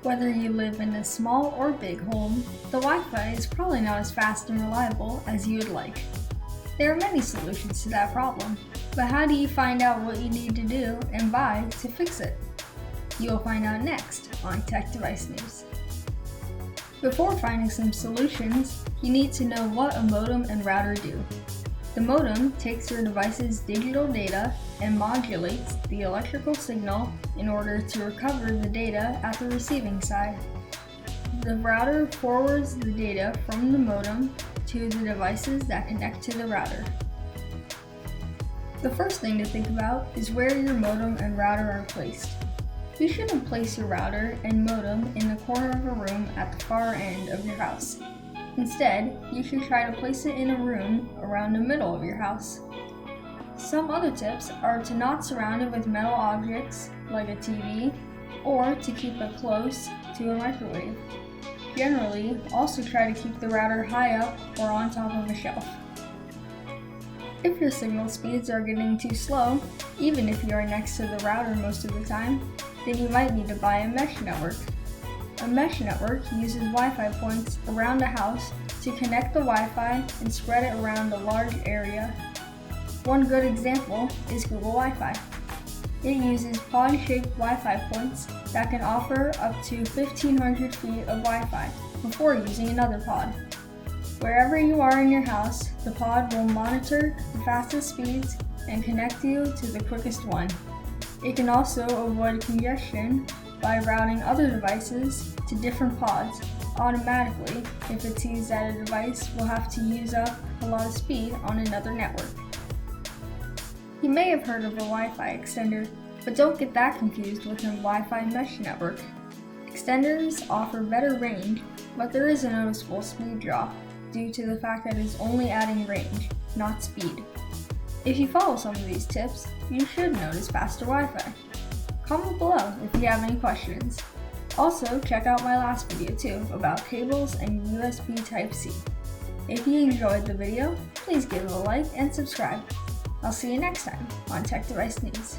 Whether you live in a small or big home, the Wi-Fi is probably not as fast and reliable as you would like. There are many solutions to that problem, but how do you find out what you need to do and buy to fix it? You'll find out next on Tech Device News. Before finding some solutions, you need to know what a modem and router do. The modem takes your device's digital data and modulates the electrical signal in order to recover the data at the receiving side. The router forwards the data from the modem to the devices that connect to the router. The first thing to think about is where your modem and router are placed. You shouldn't place your router and modem in the corner of a room at the far end of your house. Instead, you should try to place it in a room around the middle of your house. Some other tips are to not surround it with metal objects like a TV, or to keep it close to a microwave. Generally, also try to keep the router high up or on top of a shelf. If your signal speeds are getting too slow, even if you are next to the router most of the time, then you might need to buy a mesh network. A mesh network uses Wi-Fi points around the house to connect the Wi-Fi and spread it around a large area. One good example is Google Wi-Fi. It uses pod-shaped Wi-Fi points that can offer up to 1,500 feet of Wi-Fi before using another pod. Wherever you are in your house, the pod will monitor the fastest speeds and connect you to the quickest one. It can also avoid congestion by routing other devices to different pods automatically if it sees that a device will have to use up a lot of speed on another network. You may have heard of a Wi-Fi extender, but don't get that confused with a Wi-Fi mesh network. Extenders offer better range, but there is a noticeable speed drop due to the fact that it's only adding range, not speed. If you follow some of these tips, you should notice faster Wi-Fi. Comment below if you have any questions. Also, check out my last video too about cables and USB Type-C. If you enjoyed the video, please give it a like and subscribe. I'll see you next time on Tech Device News.